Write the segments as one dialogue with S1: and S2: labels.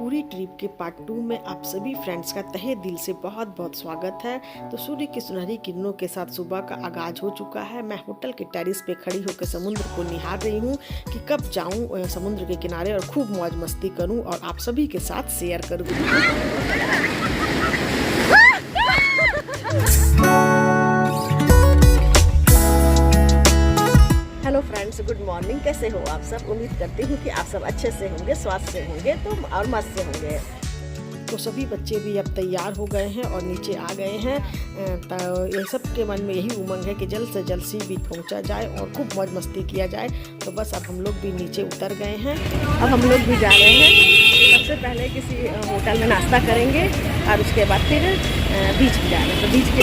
S1: पूरी ट्रिप के पार्ट 2 में आप सभी फ्रेंड्स का तहे दिल से बहुत बहुत स्वागत है। तो सूर्य की सुनहरी किरणों के साथ सुबह का आगाज हो चुका है। मैं होटल के टेरिस पे खड़ी होकर समुद्र को निहार रही हूँ कि कब जाऊँ समुद्र के किनारे और खूब मौज मस्ती करूँ और आप सभी के साथ शेयर करूँ। Hello friends, good morning. कैसे हो आप सब? उम्मीद करती हूँ कि आप सब अच्छे से होंगे, स्वास्थ्य से होंगे तो और मस्त से होंगे। तो सभी बच्चे भी अब तैयार हो गए हैं और नीचे आ गए हैं। तो ये सब के मन में यही उमंग है कि जल्द से जल्द सी बीच पहुँचा जाए और खूब मौज मस्ती किया जाए। तो बस अब हम लोग भी नीचे उतर गए हैं। अब हम लोग भी जा रहे हैं। सबसे पहले किसी होटल में नाश्ता करेंगे और उसके बाद फिर बीच भी जाएंगे। तो बीच के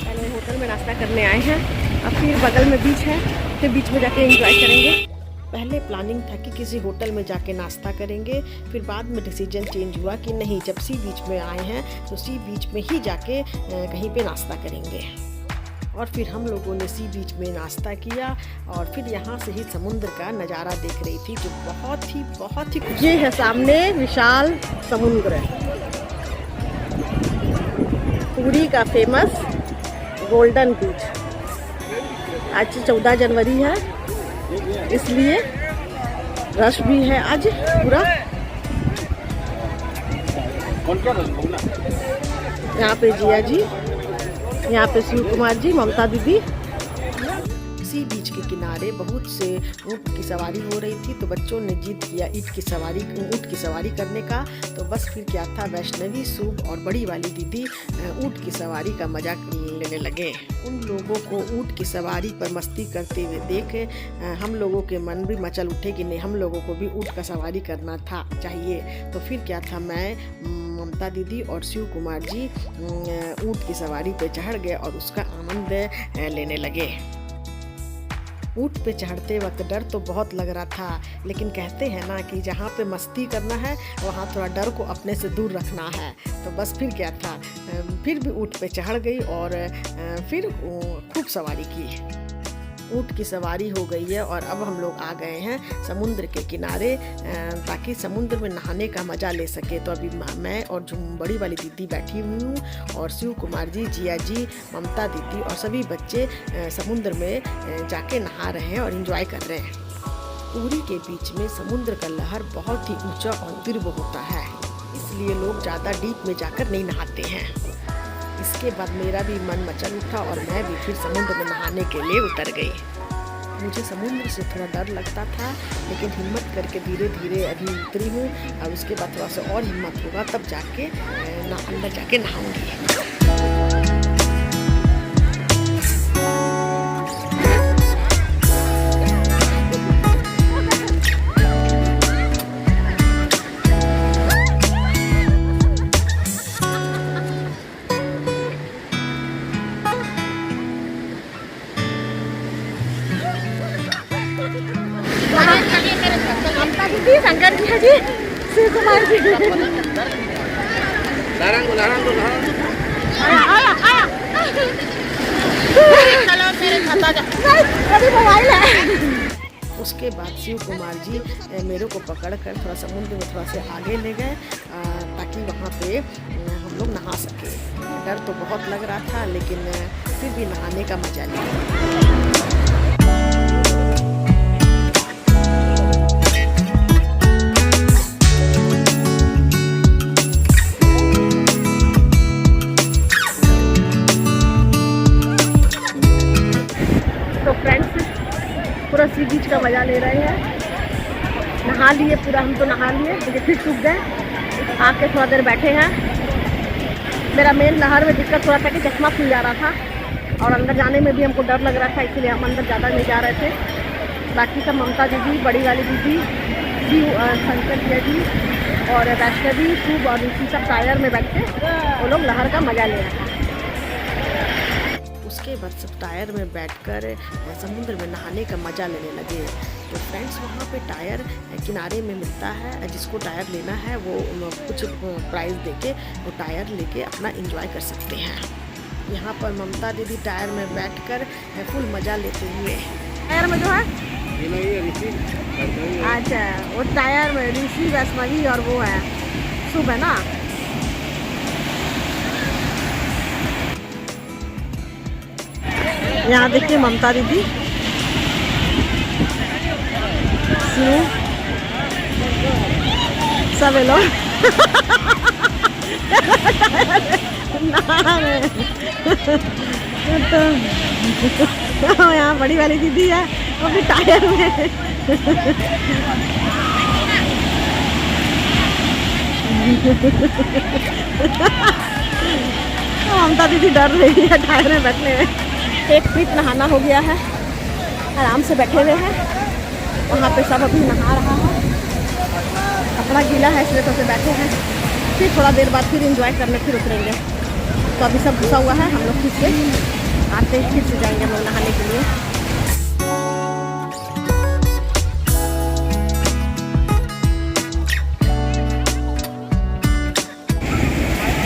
S1: पहले होटल में नाश्ता करने आए हैं, अब फिर बगल में बीच है, फिर बीच में जाके एंजॉय करेंगे। पहले प्लानिंग था कि किसी होटल में जाके नाश्ता करेंगे, फिर बाद में डिसीजन चेंज हुआ कि नहीं, जब सी बीच में आए हैं तो सी बीच में ही जाके कहीं पे नाश्ता करेंगे। और फिर हम लोगों ने सी बीच में नाश्ता किया और फिर यहाँ से ही समुद्र का नज़ारा देख रही थी जो बहुत ही ये है सामने विशाल समुद्र, पुरी का फेमस गोल्डन बीच। आज 14 जनवरी है, इसलिए रश भी है आज पूरा। यहाँ पे जिया जी, यहाँ पे शिव कुमार जी, ममता दीदी। सी बीच के किनारे बहुत से ऊँट की सवारी हो रही थी, तो बच्चों ने जिद किया ऊँट की सवारी करने का। तो बस फिर क्या था, वैष्णवी, शुभ और बड़ी वाली दीदी ऊँट की सवारी का मजा लेने लगे। उन लोगों को ऊँट की सवारी पर मस्ती करते हुए देख हम लोगों के मन भी मचल उठे कि नहीं, हम लोगों को भी ऊँट का सवारी करना था चाहिए। तो फिर क्या था, मैं, ममता दीदी और शिव कुमार जी ऊँट की सवारी पे चढ़ गए और उसका आनंद लेने लगे। ऊँट पे चढ़ते वक्त डर तो बहुत लग रहा था, लेकिन कहते हैं ना कि जहाँ पे मस्ती करना है वहाँ थोड़ा डर को अपने से दूर रखना है। तो बस फिर क्या था, फिर भी ऊँट पे चढ़ गई और फिर खूब सवारी की। ऊँट की सवारी हो गई है और अब हम लोग आ गए हैं समुद्र के किनारे ताकि समुद्र में नहाने का मज़ा ले सके। तो अभी मैं और जो बड़ी वाली दीदी बैठी हुई हूँ और शिव कुमार जी, जिया जी, ममता दीदी और सभी बच्चे समुद्र में जाके नहा रहे हैं और एंजॉय कर रहे हैं। पुरी के बीच में समुद्र का लहर बहुत ही ऊंचा और तीव्र होता है, इसलिए लोग ज़्यादा डीप में जाकर नहीं नहाते हैं। इसके बाद मेरा भी मन मचल उठा और मैं भी फिर समुद्र में नहाने के लिए उतर गई। मुझे समुद्र से थोड़ा डर लगता था, लेकिन हिम्मत करके धीरे धीरे अभी उतरी हूँ और उसके बाद थोड़ा सा और हिम्मत होगा तब जाके अंदर जाके नहाऊंगी। ममता दीदी, शंकर जी जी, शिव कुमार जी, मोबाइल है। उसके बाद शिव कुमार जी मेरे को पकड़कर थोड़ा समुद्र में थोड़ा से आगे ले गए ताकि वहाँ पे हम लोग नहा सके। डर तो बहुत लग रहा था, लेकिन फिर भी नहाने का मजा लिया। तो फ्रेंड्स, पूरा सी बीच का मज़ा ले रहे हैं। नहा लिए पूरा, हम तो नहा लिए, लेकिन फिर सूख गए। आके थोड़ा देर बैठे हैं। मेरा मेन नहर में दिक्कत हो रहा था कि चश्मा खुल जा रहा था और अंदर जाने में भी हमको डर लग रहा था, इसलिए हम अंदर ज़्यादा नहीं जा रहे थे। बाकी सब ममता दीदी, बड़ी वाली दीदी जी, शंकर जी और वैष्णवी, शुभ और ऋषि सब टायर में बैठ के वो लोग लहर का मज़ा ले रहे हैं। उसके बाद सब टायर में बैठकर समुद्र में नहाने का मज़ा लेने लगे। तो फ्रेंड्स, वहाँ पे टायर किनारे में मिलता है, जिसको टायर लेना है वो कुछ प्राइस देके वो टायर लेके अपना एंजॉय कर सकते हैं। यहाँ पर ममता दीदी टायर में बैठकर फुल मज़ा लेते हुए, टायर में जो है अच्छा, वो टायर में ऋषि वैष्णवी और वो है शुभ है ना। यहाँ देखिए ममता दीदी, सब लोग तो यहाँ बड़ी वाली दीदी है वो भी टायर में। ममता दीदी डर रही है टायर में बैठने में। एक फीट नहाना हो गया है, आराम से बैठे हुए हैं। वहाँ पे सब अभी नहा रहा है, कपड़ा गीला है इसलिए तो बैठे हैं। फिर थोड़ा देर बाद फिर एंजॉय करने फिर उतरेंगे। तो अभी सब घुसा हुआ है, हम लोग फिर से आते हैं, फिर से जाएंगे हम लोग नहाने के लिए।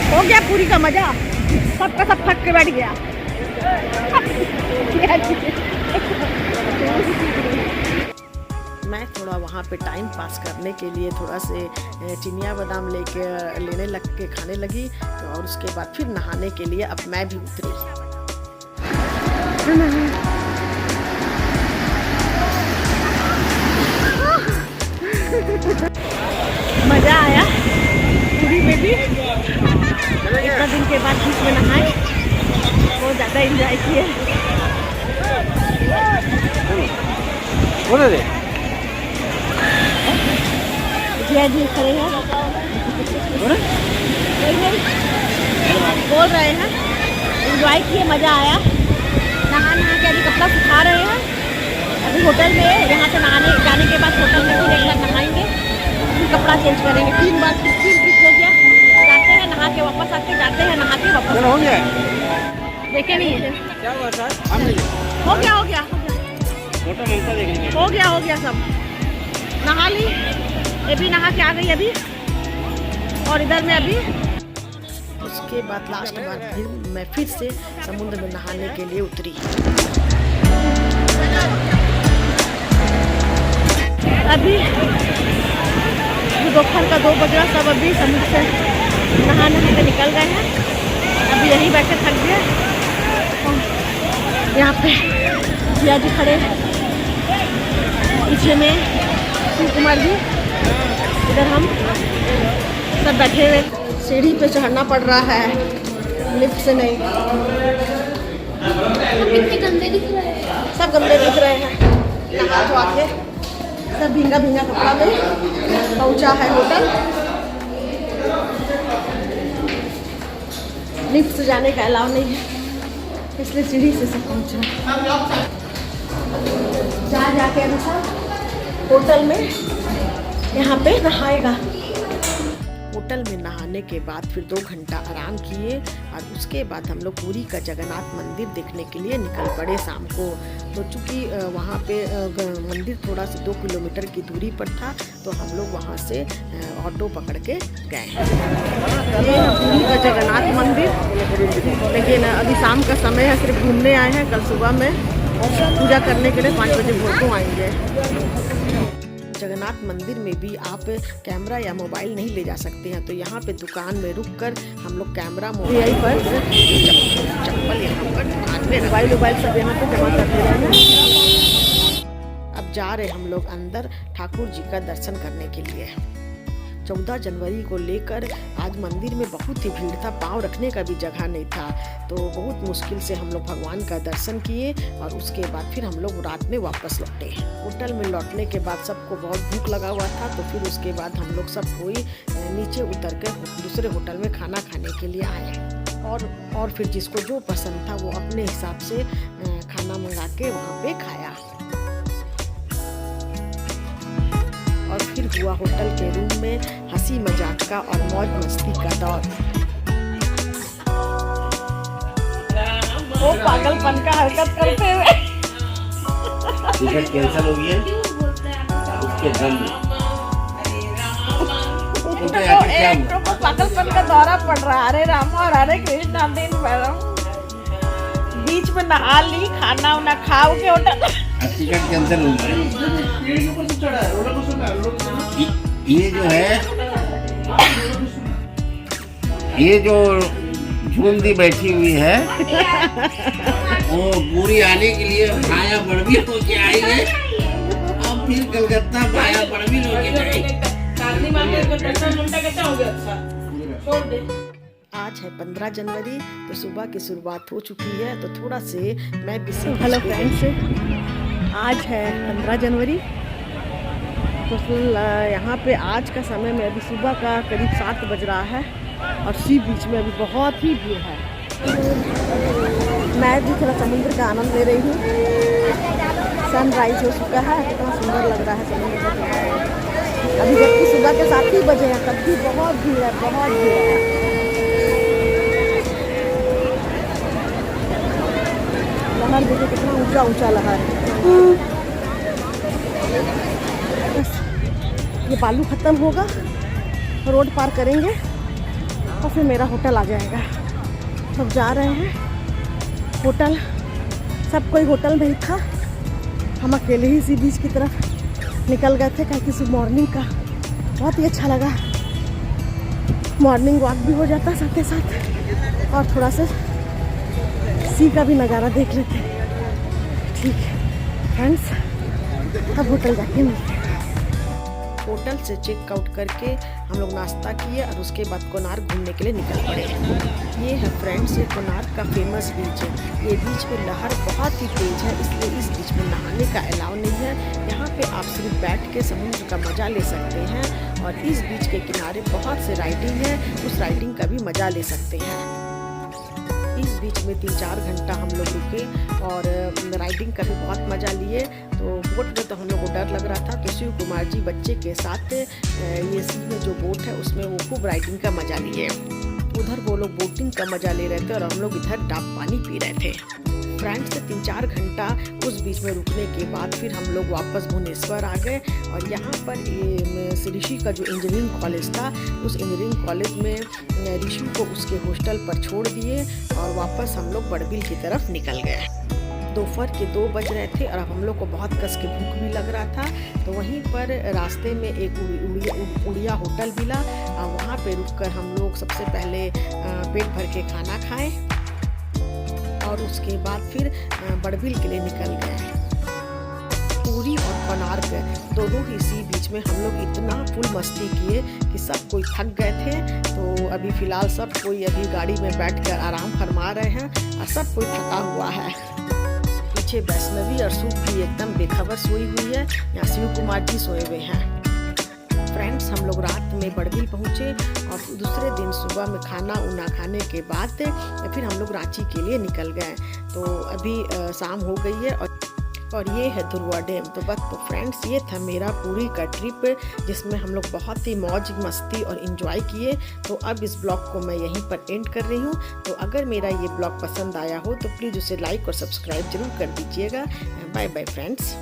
S1: हो गया पूरी का मजा, सबका सब थक के बैठ गया। मैं थोड़ा वहाँ पे टाइम पास करने के लिए थोड़ा से चिनिया बादाम लेने लग के खाने लगी, और उसके बाद फिर नहाने के लिए अब मैं भी उतरी। मज़ा आया पूरी में भी। इतना दिन के बाद बीच में नहाए, बहुत ज़्यादा एंजॉय किए। जिया जी खड़े हैं, बोल रहे हैं एंजॉय किए, मज़ा आया। नहा के अभी कपड़ा सुखा रहे हैं। अभी होटल में यहाँ से नहाने जाने के बाद होटल में फिर एक बार नहाएंगे, फिर कपड़ा चेंज करेंगे। 3 बार फिर हो गया, जाते हैं नहा के वापस आते, जाते हैं नहा के वापस। हो गया, देखे नहीं है क्या हुआ सर? हो गया हो गया हो गया सब नहा ली। ये भी नहा के आ गई अभी, और इधर में अभी। उसके बाद लास्ट बार फिर मैं फिर से समुद्र में नहाने के लिए उतरी। अभी दोपहर का 2 बज रहा, सब अभी समुद्र से नहा के निकल गए हैं। अभी यहीं बैठे थक गए। यहाँ पे जिया जी खड़े, पीछे में शिव कुमार जी, इधर हम सब बैठे हुए। सीढ़ी पे चढ़ना पड़ रहा है, लिफ्ट से नहीं। कितने गंदे दिख रहे हैं, सब गंदे दिख रहे हैं। नहा धो के सब भींगा भींगा कपड़ा में पहुंचा है होटल। लिफ्ट से जाने का अलाउ नहीं है, इसलिए सीढ़ी से सब पहुंचा। जाके अभी सब होटल में यहाँ पे नहाएगा। होटल में नहाने के बाद फिर 2 घंटा आराम किए, और उसके बाद हम लोग पुरी का जगन्नाथ मंदिर देखने के लिए निकल पड़े शाम को। तो चूँकि वहाँ पे मंदिर थोड़ा सा 2 किलोमीटर की दूरी पर था, तो हम लोग वहाँ से ऑटो पकड़ के गए। ये पुरी का जगन्नाथ मंदिर, लेकिन अभी शाम का समय है, सिर्फ घूमने आए हैं। कल सुबह में पूजा करने के लिए 5 बजे भोर को आएंगे। जगन्नाथ मंदिर में भी आप कैमरा या मोबाइल नहीं ले जा सकते हैं, तो यहाँ पे दुकान में रुककर हम लोग कैमरा मोबाइल पर चप्पल यहाँ पर दुकान में मोबाइल सब यहाँ पे जमा करते हैं। अब जा रहे हम लोग अंदर ठाकुर जी का दर्शन करने के लिए। 14 जनवरी को लेकर आज मंदिर में बहुत ही भीड़ था, पाँव रखने का भी जगह नहीं था। तो बहुत मुश्किल से हम लोग भगवान का दर्शन किए, और उसके बाद फिर हम लोग रात में वापस लौटे। होटल में लौटने के बाद सबको बहुत भूख लगा हुआ था, तो फिर उसके बाद हम लोग सब कोई नीचे उतर कर दूसरे होटल में खाना खाने के लिए आए। और फिर जिसको जो पसंद था वो अपने हिसाब से खाना मंगा के वहाँ पे खाया। और फिर हुआ होटल के रूम में हंसी मजाक का और मौज मस्ती का दौर। वो पागलपन का हरकत करते हुए
S2: टिकट कैंसिल हो गई है उसके दम में।
S1: एक तो पागलपन का दौरा पड़ रहा है। हरे राम और हरे कृष्णा दिन भर बीच में नहा ली, खाना उना खाओ के होटल
S2: टिकट कैंसिल हो गया। ये जो है, ये जो झूमती बैठी हुई है वो पूरी आने के लिए भाया बड़वीर होके आई है, अब फिर कलकत्ता भाया बड़वीर होके जाएगी।
S1: आज है 15 जनवरी, तो सुबह की शुरुआत हो चुकी है। तो थोड़ा से मैं भी हेलो फ्रेंड्स, आज है 15 जनवरी। तो यहाँ पे आज का समय में अभी सुबह का करीब 7 बज रहा है और सी बीच में अभी बहुत ही भीड़ है। मैं भी थोड़ा समुद्र का आनंद ले रही हूँ। सनराइज हो चुका है, कितना सुंदर लग रहा है समुद्र का। अभी जबकि सुबह के 7 ही बजे हैं, तब भी बहुत भीड़ है, बहुत भीड़ है। लहर देखो कितना ऊंचा ऊंचा लहर है। बस ये बालू खत्म होगा, रोड पार करेंगे और फिर मेरा होटल आ जाएगा। सब जा रहे हैं होटल, सब कोई होटल में ही था, हम अकेले ही सी बीच की तरफ निकल गए थे। क्योंकि सुबह मॉर्निंग का बहुत ही अच्छा लगा, मॉर्निंग वॉक भी हो जाता साथ ही साथ और थोड़ा सा सी का भी नज़ारा देख लेते। ठीक है फ्रेंड्स, अब होटल जाके मिलते हैं। होटल से चेकआउट करके हम लोग नाश्ता किए और उसके बाद कोणार्क घूमने के लिए निकल पड़े। ये है फ्रेंड्स, ये कोणार्क का फेमस बीच है। ये बीच में लहर बहुत ही तेज है, इसलिए इस बीच में नहाने का अलाउ नहीं है। यहाँ पे आप सिर्फ बैठ के समुद्र का मज़ा ले सकते हैं और इस बीच के किनारे बहुत से राइडिंग है, उस राइडिंग का भी मज़ा ले सकते हैं। इस बीच में 3-4 घंटा हम लोग रुके और राइडिंग का भी बहुत मज़ा लिए। तो बोट में तो हम लोग को डर लग रहा था, तो शिव कुमार जी बच्चे के साथ ये सी में जो बोट है उसमें वो खूब राइडिंग का मज़ा लिए। उधर वो लोग बोटिंग का मज़ा ले रहे थे और हम लोग इधर डाब पानी पी रहे थे। फ्रेंड्स से 3-4 घंटा उस बीच में रुकने के बाद फिर हम लोग वापस भुवनेश्वर आ गए और यहाँ पर ये ऋषि का जो इंजीनियरिंग कॉलेज था, उस इंजीनियरिंग कॉलेज में ऋषि को उसके हॉस्टल पर छोड़ दिए और वापस हम लोग बड़बिल की तरफ निकल गए। दोपहर के 2 बज रहे थे और अब हम लोग को बहुत कस के भूख भी लग रहा था। तो वहीं पर रास्ते में एक उड़िया होटल मिला और वहाँ पे रुककर हम लोग सबसे पहले पेट भर के खाना खाए और उसके बाद फिर बड़बिल के लिए निकल गए। पूरी और कोणार्क दोनों ही सी बीच में हम लोग इतना फुल मस्ती किए कि सब कोई थक गए थे। तो अभी फ़िलहाल सब कोई अभी गाड़ी में बैठकर आराम फरमा रहे हैं और सब कोई थका हुआ है। पीछे वैष्णवी और सुख भी एकदम बेखबर सोई हुई है, यहाँ शिव कुमार जी सोए हुए हैं। फ्रेंड्स, हम लोग रात में बड़बिल पहुँचे और दूसरे दिन सुबह में खाना उना खाने के बाद फिर हम लोग रांची के लिए निकल गए। तो अभी शाम हो गई है और ये है धुरवा डैम। तो बस तो फ्रेंड्स, ये था मेरा पूरी का ट्रिप, जिसमें हम लोग बहुत ही मौज मस्ती और इन्जॉय किए। तो अब इस ब्लॉग को मैं यहीं पर एंड कर रही हूँ। तो अगर मेरा ये ब्लॉग पसंद आया हो तो प्लीज़ उसे लाइक और सब्सक्राइब जरूर कर दीजिएगा। Bye bye friends.